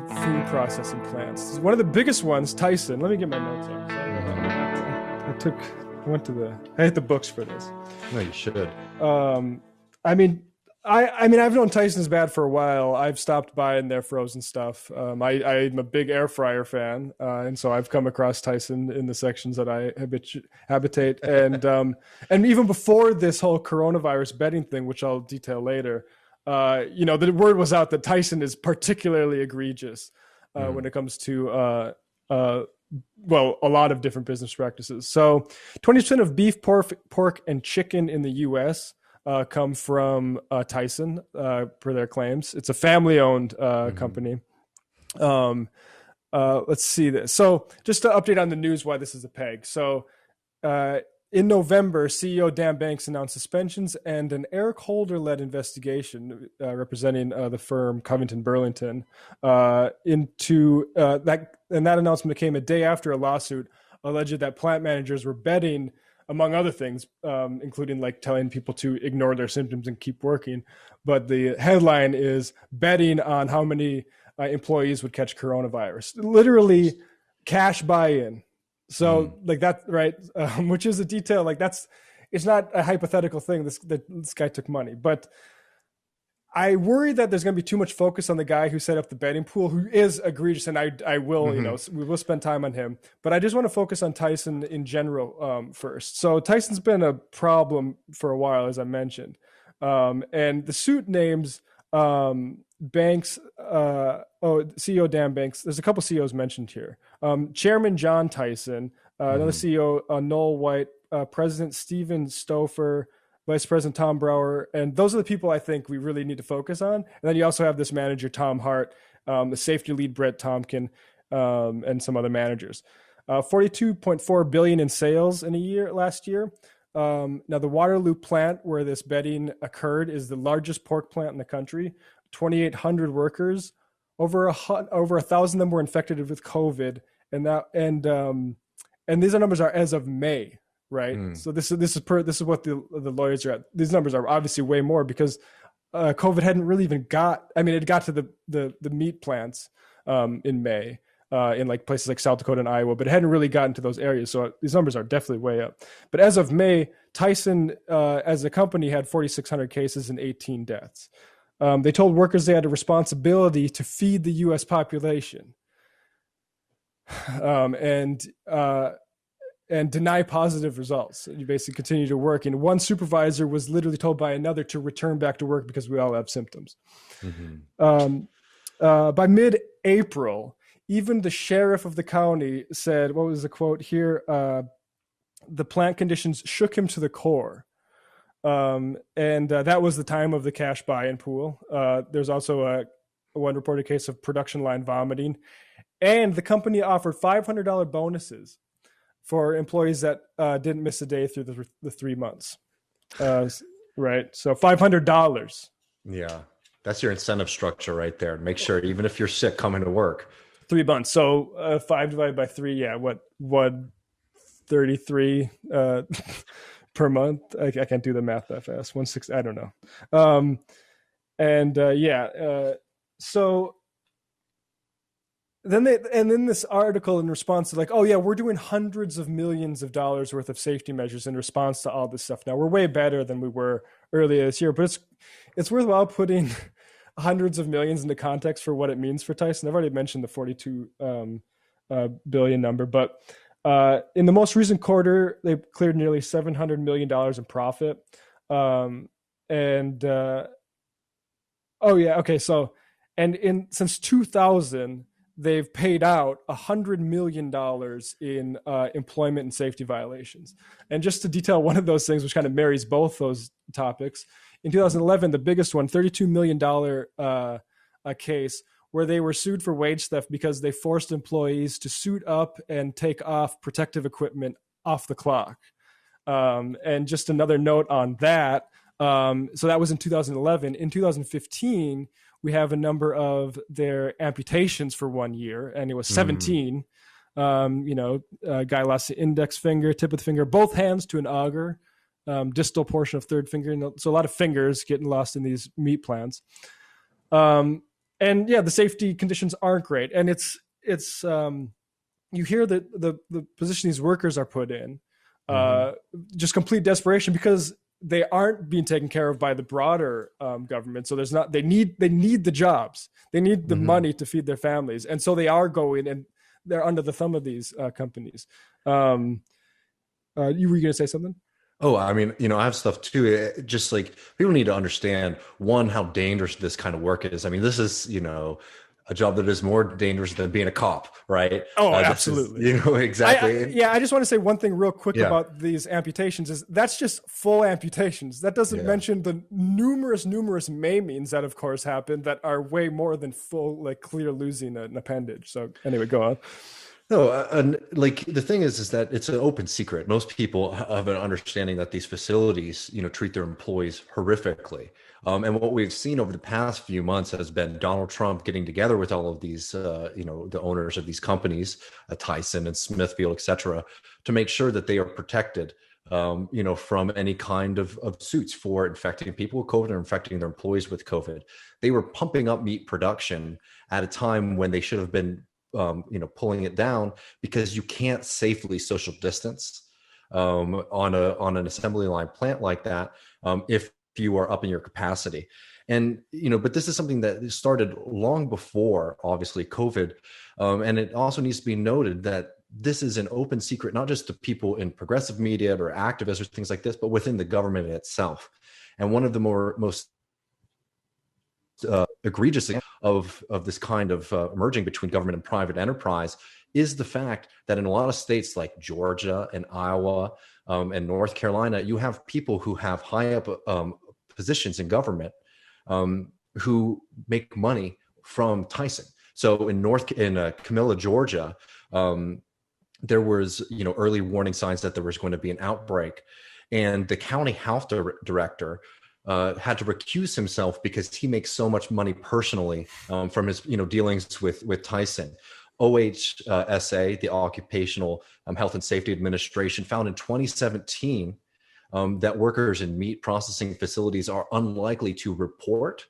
food processing plants. One of the biggest ones, Tyson. Let me get my notes out. I hit the books for this. No, you should. I mean, I've known Tyson's bad for a while. I've stopped buying their frozen stuff. I'm a big air fryer fan, and so I've come across Tyson in the sections that I habitate. And even before this whole coronavirus betting thing, which I'll detail later, the word was out that Tyson is particularly egregious when it comes to a lot of different business practices. So 20% of beef, pork, and chicken in the U.S. Come from Tyson, per their claims. It's a family-owned company. Let's see this. So just to update on the news why this is a peg. So in November, CEO Dan Banks announced suspensions and an Eric Holder-led investigation representing the firm Covington Burlington into that. And that announcement came a day after a lawsuit alleged that plant managers were betting, among other things, including like telling people to ignore their symptoms and keep working. But the headline is betting on how many employees would catch coronavirus. Literally cash buy-in. So like that, right? Which is a detail, like it's not a hypothetical thing. This guy took money, but I worry that there's going to be too much focus on the guy who set up the betting pool, who is egregious, and I will, we will spend time on him. But I just want to focus on Tyson in general first. So Tyson's been a problem for a while, as I mentioned, and the suit names Banks, CEO Dan Banks. There's a couple CEOs mentioned here. Chairman John Tyson, another CEO, Noel White, President Stephen Stouffer, Vice President Tom Brower, and those are the people I think we really need to focus on. And then you also have this manager, Tom Hart, the safety lead, Brett Tompkin, and some other managers. $42.4 billion in sales in a year last year. Now, the Waterloo plant where this betting occurred is the largest pork plant in the country. 2,800 workers, over 1,000 of them were infected with COVID, and these numbers are as of May. Right. So this is what the lawyers are at. These numbers are obviously way more because COVID hadn't really even it got to the meat plants in May in like places like South Dakota and Iowa, but it hadn't really gotten to those areas. So these numbers are definitely way up. But as of May, Tyson as a company had 4,600 cases and 18 deaths. They told workers they had a responsibility to feed the U.S. population. And deny positive results. You basically continue to work. And one supervisor was literally told by another to return back to work because we all have symptoms. By mid-April, even the sheriff of the county said, what was the quote here? The plant conditions shook him to the core. And that was the time of the cash buy-in pool. There's also one reported case of production line vomiting. And the company offered $500 bonuses for employees that didn't miss a day through the 3 months. Right. So $500. Yeah. That's your incentive structure right there. Make sure, even if you're sick, coming to work. 3 months. So 5 divided by 3. Yeah. What 33 per month? I can't do the math that fast. 160. I don't know. So then this article in response to like, oh yeah, we're doing hundreds of millions of dollars worth of safety measures in response to all this stuff. Now we're way better than we were earlier this year, but it's worthwhile putting hundreds of millions into context for what it means for Tyson. I've already mentioned the 42 billion number, but in the most recent quarter, they cleared nearly $700 million in profit. Since 2000, they've paid out $100 million in employment and safety violations. And just to detail one of those things, which kind of marries both those topics, in 2011, the biggest one, $32 million case where they were sued for wage theft because they forced employees to suit up and take off protective equipment off the clock. And just another note on that. So that was in 2011. In 2015, we have a number of their amputations for 1 year, and it was 17. Guy lost the index finger, tip of the finger, both hands to an auger, distal portion of third finger. So a lot of fingers getting lost in these meat plants. and yeah, the safety conditions aren't great, and it's you hear that the position these workers are put in, Hmm. uh, just complete desperation because they aren't being taken care of by the broader government. So there's not they need the jobs, they need the Hmm. money to feed their families, and so they are going and they're under the thumb of these companies. Um, you were going to say something? Oh, I mean, I have stuff too. Just like people need to understand one, how dangerous this kind of work is. I mean, this is, a job that is more dangerous than being a cop, right? Oh, This is, absolutely. exactly. Yeah, I just want to say one thing real quick Yeah. about these amputations is that's just full amputations. That doesn't Yeah. mention the numerous maimings that of course happen that are way more than full, like, clear losing an appendage. So anyway, go on. No, and like the thing is that it's an open secret. Most people have an understanding that these facilities, treat their employees horrifically. And what we've seen over the past few months has been Donald Trump getting together with all of these, the owners of these companies, Tyson and Smithfield, et cetera, to make sure that they are protected, from any kind of suits for infecting people with COVID or infecting their employees with COVID. They were pumping up meat production at a time when they should have been pulling it down because you can't safely social distance on an assembly line plant like that if you are up in your capacity. And but this is something that started long before, obviously, COVID, and it also needs to be noted that this is an open secret, not just to people in progressive media or activists or things like this, but within the government itself. And one of the most egregious of this kind of merging between government and private enterprise is the fact that in a lot of states like Georgia and Iowa and North Carolina, you have people who have high up positions in government who make money from Tyson. So in Camilla, Georgia, there was early warning signs that there was going to be an outbreak, and the county health director had to recuse himself because he makes so much money personally from his dealings with Tyson. OHSA, the Occupational Health and Safety Administration, found in 2017 that workers in meat processing facilities are unlikely to report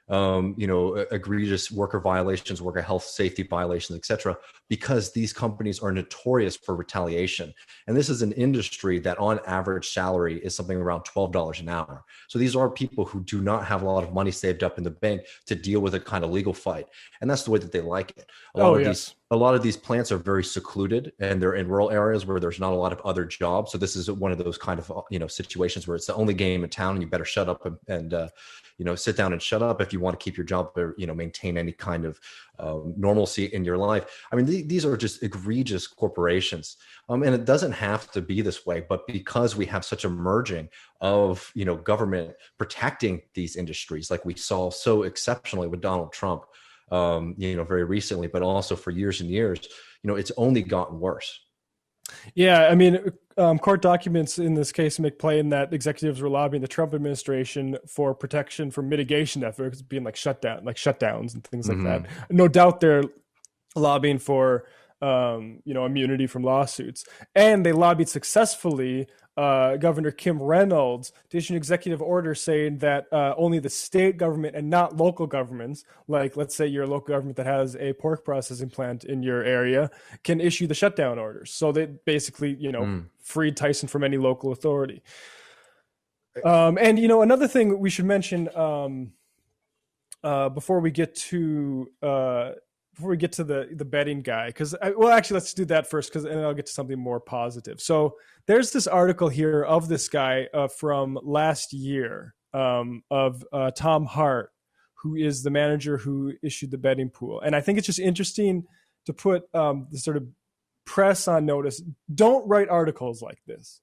egregious worker violations, worker health safety violations, et cetera, because these companies are notorious for retaliation. And this is an industry that on average salary is something around $12 an hour. So these are people who do not have a lot of money saved up in the bank to deal with a kind of legal fight. And that's the way that they like it. Oh yes. A lot of these plants are very secluded and they're in rural areas where there's not a lot of other jobs. So this is one of those kind of, situations where it's the only game in town and you better shut up and sit down and shut up if you want to keep your job or, maintain any kind of normalcy in your life. I mean, these are just egregious corporations. And it doesn't have to be this way, but because we have such a merging of, government protecting these industries, like we saw so exceptionally with Donald Trump, very recently, but also for years and years, it's only gotten worse. Yeah, I mean, court documents in this case make plain that executives were lobbying the Trump administration for protection for mitigation efforts, being like shutdowns and things like that. Hmm. No doubt they're lobbying for immunity from lawsuits, and they lobbied successfully Governor Kim Reynolds to issue an executive order saying that only the state government and not local governments, like let's say you're a local government that has a pork processing plant in your area, can issue the shutdown orders. So they basically, Mm. freed Tyson from any local authority. And another thing we should mention before we get to the betting guy, because well, actually, let's do that first, because and I'll get to something more positive. So there's this article here of this guy from last year of Tom Hart, who is the manager who issued the betting pool, and I think it's just interesting to put the sort of press on notice. Don't write articles like this.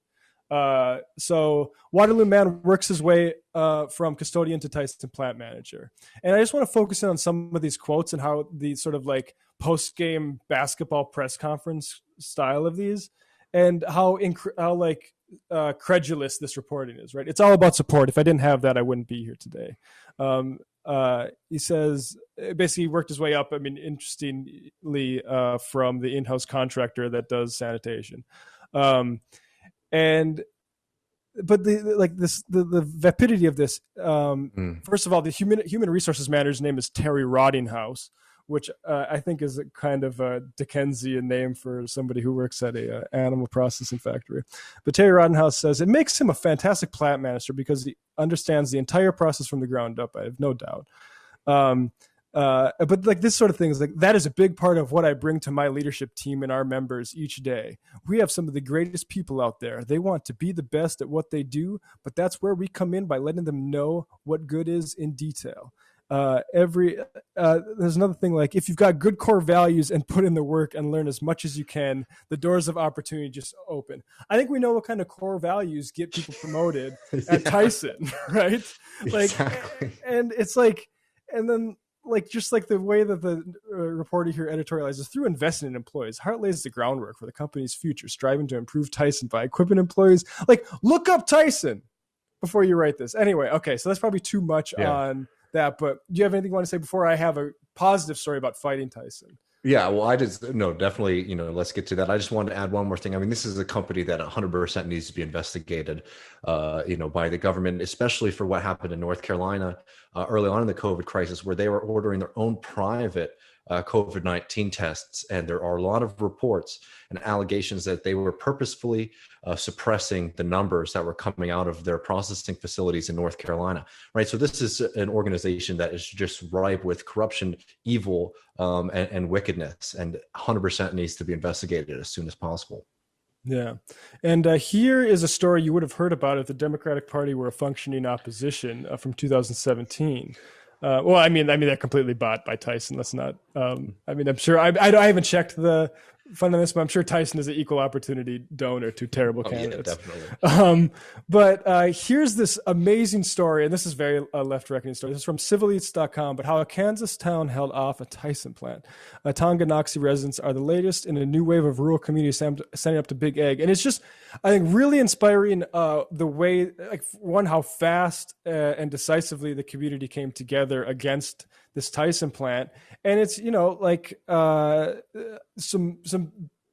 So Waterloo Man works his way from custodian to Tyson plant manager. And I just want to focus in on some of these quotes and how the sort of like post-game basketball press conference style of these, and how credulous this reporting is, right? It's all about support. If I didn't have that, I wouldn't be here today. He says basically he worked his way up. I mean, interestingly, from the in-house contractor that does sanitation. And but the vapidity of this. Mm. First of all, the human resources manager's name is Terry Rottinghouse, which I think is a kind of a Dickensian name for somebody who works at a animal processing factory. But Terry Rottinghouse says it makes him a fantastic plant manager because he understands the entire process from the ground up. I have no doubt. But like this sort of thing is like that is a big part of what I bring to my leadership team and our members each day. We have some of the greatest people out there. They want to be the best at what they do, but that's where we come in by letting them know what good is in detail. There's another thing, like if you've got good core values and put in the work and learn as much as you can, the doors of opportunity just open. I think we know what kind of core values get people promoted at Tyson, right? Like, Exactly. and it's like, and then like just like the way that the reporter here editorializes, through investing in employees, Hart lays the groundwork for the company's future, striving to improve Tyson by equipping employees. Like, look up Tyson before you write this. Anyway, okay, so that's probably too much Yeah. on that, but do you have anything you want to say before I have a positive story about fighting Tyson? Yeah, well, I just no, definitely, let's get to that. I just wanted to add one more thing. I mean, this is a company that 100% needs to be investigated, by the government, especially for what happened in North Carolina early on in the COVID crisis, where they were ordering their own private COVID-19 tests, and there are a lot of reports and allegations that they were purposefully suppressing the numbers that were coming out of their processing facilities in North Carolina, right? So this is an organization that is just ripe with corruption, evil, and wickedness, and 100% needs to be investigated as soon as possible. Yeah. And here is a story you would have heard about if the Democratic Party were a functioning opposition from 2017. Well, I mean, they're completely bought by Tyson. Let's not. I mean, I'm sure. I haven't checked the fund on this, but I'm sure Tyson is an equal opportunity donor to terrible Oh, yeah, candidates. definitely. But here's this amazing story, and this is very left reckoning story. This is from civilites.com, but how a Kansas town held off a Tyson plant. Tonganoxie residents are the latest in a new wave of rural communities standing up to Big Ag. And it's just, I think, really inspiring the way, like, one, how fast and decisively the community came together against this Tyson plant. And it's, like some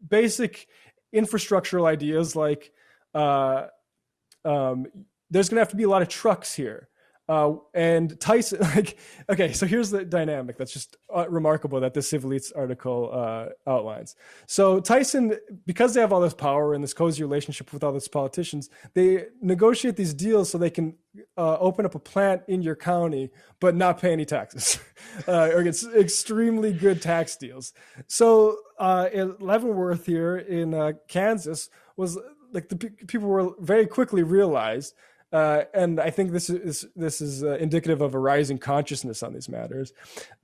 basic infrastructural ideas, like there's going to have to be a lot of trucks here. And Tyson, like, okay, so here's the dynamic that's just remarkable that this Civilites article outlines. So Tyson, because they have all this power and this cozy relationship with all these politicians, they negotiate these deals so they can open up a plant in your county, but not pay any taxes, or get extremely good tax deals. So in Leavenworth here in Kansas was like the people were very quickly realized. And I think this is indicative of a rising consciousness on these matters,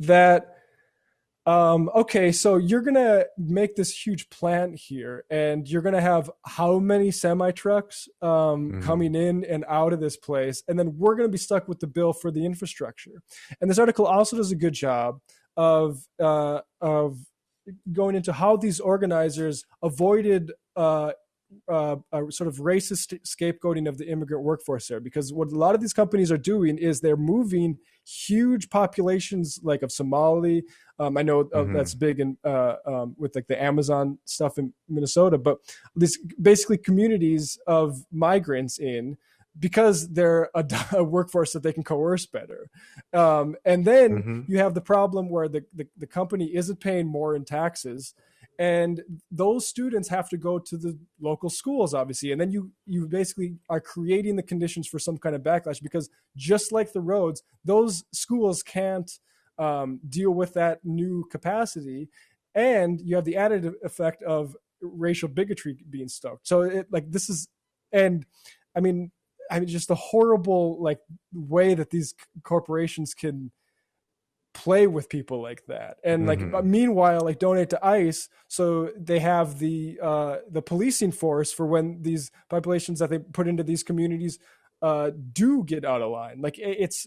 that okay, so you're gonna make this huge plant here, and you're gonna have how many semi trucks coming in and out of this place, and then we're gonna be stuck with the bill for the infrastructure. And this article also does a good job of going into how these organizers avoided a sort of racist scapegoating of the immigrant workforce there, because what a lot of these companies are doing is they're moving huge populations, like of Somali. I know that's big in with like the Amazon stuff in Minnesota, but these basically communities of migrants in, because they're a workforce that they can coerce better. And then you have the problem where the company isn't paying more in taxes, and those students have to go to the local schools, obviously. And then you basically are creating the conditions for some kind of backlash, because just like the roads, those schools can't deal with that new capacity. And you have the added effect of racial bigotry being stoked. So this is, and I mean, just a horrible like way that these corporations can play with people like that. And like meanwhile, like donate to ICE, so they have the policing force for when these populations that they put into these communities do get out of line. Like it's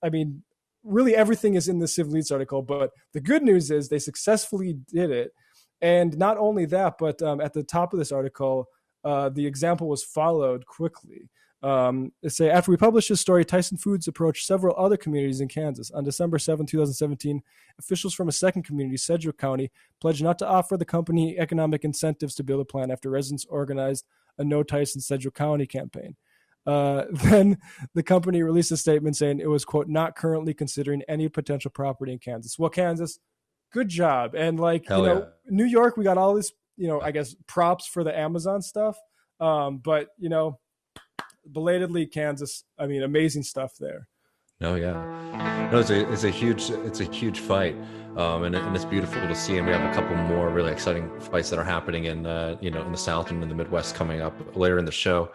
I mean, really everything is in the Civilites article, but the good news is they successfully did it. And not only that, but at the top of this article, the example was followed quickly. They say, after we published this story, Tyson Foods approached several other communities in Kansas. On December 7, 2017, officials from a second community, Sedgwick County, pledged not to offer the company economic incentives to build a plant after residents organized a No Tyson Sedgwick County campaign. Then the company released a statement saying it was, quote, not currently considering any potential property in Kansas. Well, Kansas, good job. And like, Hell yeah. New York, we got all this, I guess props for the Amazon stuff. But belatedly, Kansas, I mean, amazing stuff there. Oh yeah, no, it's a huge fight, and it's beautiful to see. And we have a couple more really exciting fights that are happening in in the South and in the Midwest coming up later in the show.